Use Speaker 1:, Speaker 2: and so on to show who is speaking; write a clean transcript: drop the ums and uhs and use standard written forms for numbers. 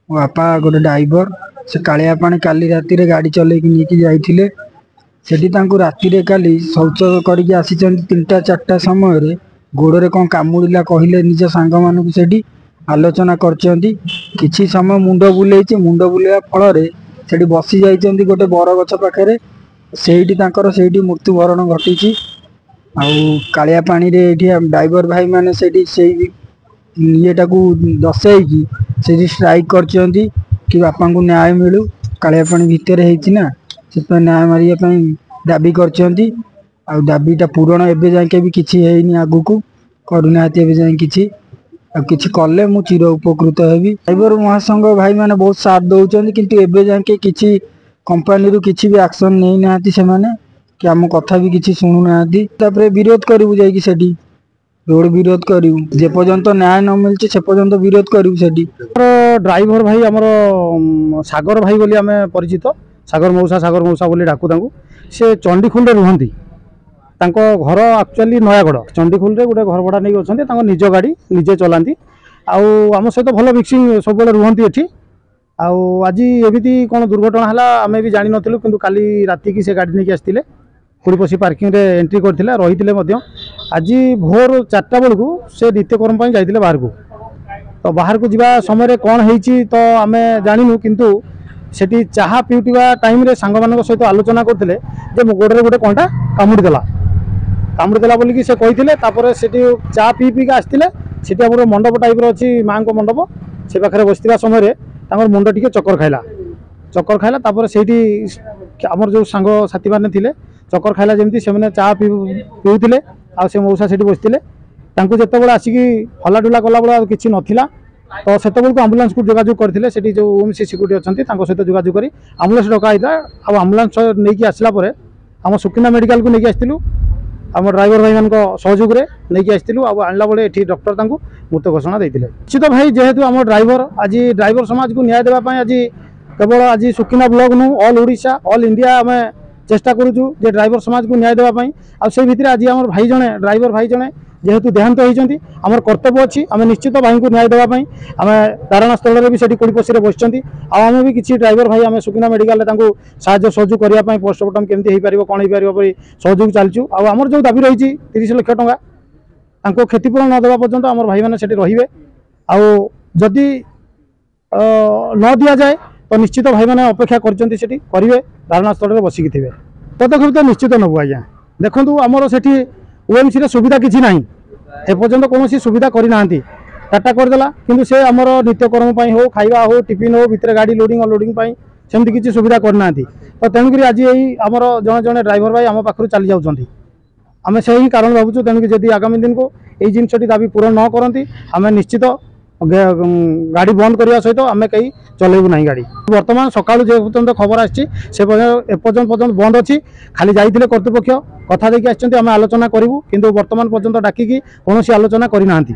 Speaker 1: ମୋ ବାପା ଗୋଟେ ଡ୍ରାଇଭର ସେ କାଳିଆ ପାଣି କାଲି ରାତିରେ ଗାଡ଼ି ଚଲେଇକି ନେଇକି ଯାଇଥିଲେ। ସେଠି ତାଙ୍କୁ ରାତିରେ କାଲି ଶୌଚ କରିକି ଆସିଛନ୍ତି 3ଟା 4ଟା ସମୟରେ ଗୋଡ଼ରେ କ'ଣ କାମୁଡ଼ିଲା କହିଲେ ନିଜ ସାଙ୍ଗମାନଙ୍କୁ ସେଠି ଆଲୋଚନା କରିଛନ୍ତି। କିଛି ସମୟ ମୁଣ୍ଡ ବୁଲେଇଛି, ମୁଣ୍ଡ ବୁଲେଇବା ଫଳରେ ସେଠି ବସି ଯାଇଛନ୍ତି ଗୋଟେ ବରଗଛ ପାଖରେ। ସେଇଠି ତାଙ୍କର ସେଇଠି ମୃତ୍ୟୁବରଣ ଘଟିଛି। ଆଉ କାଳିଆ ପାଣିରେ ଏଠି ଡ୍ରାଇଭର ଭାଇମାନେ ସେଠି ସେଇ ଇଏଟାକୁ ଦର୍ଶାଇକି ସେଠି ଷ୍ଟ୍ରାଇକ୍ କରିଛନ୍ତି କି ବାପାଙ୍କୁ ନ୍ୟାୟ ମିଳୁ। କାଳିଆ ପାଣି ଭିତରେ ହେଇଛି ନା, ସେଥିପାଇଁ ନ୍ୟାୟ ମାରିବା ପାଇଁ ଦାବି କରିଛନ୍ତି। ଆଉ ଦାବିଟା ପୂରଣ ଏବେ ଯାକେ ବି କିଛି ହେଇନି, ଆଗକୁ କରୁନାହାନ୍ତି ଏବେ ଯାଏଁ କିଛି। ଆଉ କିଛି କଲେ ମୁଁ ଚିର ଉପକୃତ ହେବି। ଡ୍ରାଇଭର ମହାସଂଘ ଭାଇମାନେ ବହୁତ ସାଥ ଦେଉଛନ୍ତି, କିନ୍ତୁ ଏବେ ଯାକେ କିଛି କମ୍ପାନୀରୁ କିଛି ବି ଆକ୍ସନ ନେଇନାହାନ୍ତି ସେମାନେ, କି ଆମ କଥା ବି କିଛି ଶୁଣୁନାହାନ୍ତି। ତାପରେ ବିରୋଧ କରିବୁ, ଯାଇକି ସେଠି ରୋଡ଼ ବିରୋଧ କରିବୁ, ଯେ ପର୍ଯ୍ୟନ୍ତ ନ୍ୟାୟ ନ ମିଳୁଛି ସେ ପର୍ଯ୍ୟନ୍ତ ବିରୋଧ କରିବୁ ସେଠି।
Speaker 2: ଡ୍ରାଇଭର ଭାଇ ଆମର ସାଗର ଭାଇ ବୋଲି ଆମେ ପରିଚିତ, ସାଗର ମଉସା ବୋଲି ଡାକୁ ତାଙ୍କୁ। ସେ ଚଣ୍ଡିଖୋଲରେ ରୁହନ୍ତି, ତାଙ୍କ ଘର ଆକ୍ଚୁଆଲି ନୟାଗଡ଼। ଚଣ୍ଡିଖୋଲରେ ଗୋଟେ ଘର ଭଡ଼ା ନେଇକି ଅଛନ୍ତି, ତାଙ୍କ ନିଜ ଗାଡ଼ି ନିଜେ ଚଲାନ୍ତି। ଆଉ ଆମ ସହିତ ଭଲ ମିକ୍ସିଂ ସବୁବେଳେ ରୁହନ୍ତି ଏଠି। ଆଉ ଆଜି ଏମିତି କ'ଣ ଦୁର୍ଘଟଣା ହେଲା ଆମେ ବି ଜାଣିନଥିଲୁ, କିନ୍ତୁ କାଲି ରାତିକି ସେ ଗାଡ଼ି ନେଇକି ଆସିଥିଲେ, କୋଡ଼ି ପଶି ପାର୍କିଂରେ ଏଣ୍ଟ୍ରି କରିଥିଲେ, ରହିଥିଲେ ମଧ୍ୟ। ଆଜି ଭୋର 4ଟା ବେଳକୁ ସେ ନିତ୍ୟକର୍ମ ପାଇଁ ଯାଇଥିଲେ ବାହାରକୁ। ତ ବାହାରକୁ ଯିବା ସମୟରେ କ'ଣ ହେଇଛି ତ ଆମେ ଜାଣିନୁ, କିନ୍ତୁ ସେଠି ଚାହା ପିଉଥିବା ଟାଇମ୍ରେ ସାଙ୍ଗମାନଙ୍କ ସହିତ ଆଲୋଚନା କରୁଥିଲେ ଯେ ମୋ ଗୋଡ଼ରେ ଗୋଟେ କ'ଣଟା କାମୁଡ଼ିଦେଲା ବୋଲିକି ସେ କହିଥିଲେ। ତାପରେ ସେଠି ଚା ପିଇକି ଆସିଥିଲେ। ସେଠି ଆମର ମଣ୍ଡପ ଟାଇପ୍ର ଅଛି, ମାଆଙ୍କ ମଣ୍ଡପ, ସେ ପାଖରେ ବସିଥିବା ସମୟରେ ତାଙ୍କର ମୁଣ୍ଡ ଟିକେ ଚକ୍କର ଖାଇଲା। ତାପରେ ସେଇଠି ଆମର ଯେଉଁ ସାଙ୍ଗସାଥୀମାନେ ଥିଲେ, ଚକ୍କର ଖାଇଲା ଯେମିତି ସେମାନେ ଚା ପିଉଥିଲେ, ଆଉ ସେ ମଉସା ସେଠି ବସିଥିଲେ। ତାଙ୍କୁ ଯେତେବେଳେ ଆସିକି ହଲାଡୁଲା କଲାବେଳେ ଆଉ କିଛି ନଥିଲା, ତ ସେତେବେଳକୁ ଆମ୍ବୁଲାନ୍ସକୁ ଯୋଗାଯୋଗ କରିଥିଲେ। ସେଠି ଯେଉଁ ଓଏମସି ସିକ୍ୟୁରିଟି ଅଛନ୍ତି ତାଙ୍କ ସହିତ ଯୋଗାଯୋଗ କରି ଆମ୍ବୁଲାନ୍ସ ଡକା ହେଇଥିଲା। ଆଉ ଆମ୍ବୁଲାନ୍ସ ନେଇକି ଆସିଲା ପରେ ଆମ ସୁକିନ୍ଦା ମେଡ଼ିକାଲକୁ ନେଇକି ଆସିଥିଲୁ, ଆମ ଡ୍ରାଇଭର ଭାଇମାନଙ୍କ ସହଯୋଗରେ ନେଇକି ଆସିଥିଲୁ। ଆଉ ଆଣିଲା ବେଳେ ଏଠି ଡକ୍ଟର ତାଙ୍କୁ ମୃତ ଘୋଷଣା ଦେଇଥିଲେ। ନିଶ୍ଚିତ ଭାଇ, ଯେହେତୁ ଆମ ଡ୍ରାଇଭର ଆଜି ଡ୍ରାଇଭର ସମାଜକୁ ନ୍ୟାୟ ଦେବା ପାଇଁ ଆଜି କେବଳ ଆଜି ସୁକିନ୍ଦା ବ୍ଲକ ନୁହଁ, ଅଲ୍ ଓଡ଼ିଶା ଅଲ୍ ଇଣ୍ଡିଆ ଆମେ ଚେଷ୍ଟା କରୁଛୁ ଯେ ଡ୍ରାଇଭର ସମାଜକୁ ନ୍ୟାୟ ଦେବା ପାଇଁ। ଆଉ ସେଇ ଭିତରେ ଆଜି ଆମର ଭାଇ ଜଣେ ଡ୍ରାଇଭର ଭାଇ ଜଣେ ଯେହେତୁ ଦେହାନ୍ତ ହୋଇଛନ୍ତି, ଆମର କର୍ତ୍ତବ୍ୟ ଅଛି ଆମେ ନିଶ୍ଚିତ ଭାଇଙ୍କୁ ନ୍ୟାୟ ଦେବା ପାଇଁ। ଆମେ ଧାରଣା ସ୍ଥଳରେ ବି ସେଠି କୋଡ଼ିପଶିରେ ବସିଛନ୍ତି। ଆଉ ଆମେ ବି କିଛି ଡ୍ରାଇଭର ଭାଇ ଆମେ ସୁକିନ୍ଦା ମେଡ଼ିକାଲରେ ତାଙ୍କୁ ସାହାଯ୍ୟ ସହଯୋଗ କରିବା ପାଇଁ ପୋଷ୍ଟମର୍ଟମ କେମିତି ହେଇପାରିବ, କ'ଣ ହେଇପାରିବ ପରି ସହଯୋଗ ଚାଲିଛୁ। ଆଉ ଆମର ଯେଉଁ ଦାବି ରହିଛି 30 ଲକ୍ଷ ଟଙ୍କା, ତାଙ୍କୁ କ୍ଷତିପୂରଣ ନ ଦେବା ପର୍ଯ୍ୟନ୍ତ ଆମର ଭାଇମାନେ ସେଠି ରହିବେ। ଆଉ ଯଦି ନ ଦିଆଯାଏ ତ ନିଶ୍ଚିତ ଭାଇମାନେ ଅପେକ୍ଷା କରିଛନ୍ତି, ସେଠି କରିବେ, ଧାରଣା ସ୍ଥଳରେ ବସିକି ଥିବେ। ପଦକ୍ଷେପ ତ ନିଶ୍ଚିତ ନେବୁ ଆଜ୍ଞା। ଦେଖନ୍ତୁ ଆମର ସେଠି ଓଏମସିରେ ସୁବିଧା କିଛି ନାହିଁ, ଏପର୍ଯ୍ୟନ୍ତ କୌଣସି ସୁବିଧା କରିନାହାନ୍ତି। ଟାଟା କରିଦେଲା, କିନ୍ତୁ ସେ ଆମର ନିତ୍ୟକର୍ମ ପାଇଁ ହେଉ, ଖାଇବା ହେଉ, ଟିଫିନ୍ ହେଉ, ଭିତରେ ଗାଡ଼ି ଲୋଡ଼ିଂ ଅନଲୋଡ଼ିଂ ପାଇଁ ସେମିତି କିଛି ସୁବିଧା କରିନାହାନ୍ତି। ତ ତେଣୁକରି ଆଜି ଏଇ ଆମର ଜଣେ ଡ୍ରାଇଭର ଭାଇ ଆମ ପାଖରୁ ଚାଲି ଯାଉଛନ୍ତି। ଆମେ ସେହି କାରଣ ଭାବୁଛୁ, ତେଣୁକି ଯଦି ଆଗାମୀ ଦିନକୁ ଏଇ ଜିନିଷଟି ଦାବି ପୂରଣ ନ କରନ୍ତି ଆମେ ନିଶ୍ଚିତ ଗାଡ଼ି ବନ୍ଦ କରିବା ସହିତ ଆମେ କେହି ଚଲେଇବୁ ନାହିଁ ଗାଡ଼ି। ବର୍ତ୍ତମାନ ସକାଳୁ ଯେ ପର୍ଯ୍ୟନ୍ତ ଖବର ଆସିଛି ସେ ଏପର୍ଯ୍ୟନ୍ତ ବନ୍ଦ ଅଛି। ଖାଲି ଯାଇଥିଲେ କର୍ତ୍ତୃପକ୍ଷ କଥା ଦେଇକି ଆସିଛନ୍ତି, ଆମେ ଆଲୋଚନା କରିବୁ, କିନ୍ତୁ ବର୍ତ୍ତମାନ ପର୍ଯ୍ୟନ୍ତ ଡାକିକି କୌଣସି ଆଲୋଚନା କରିନାହାନ୍ତି।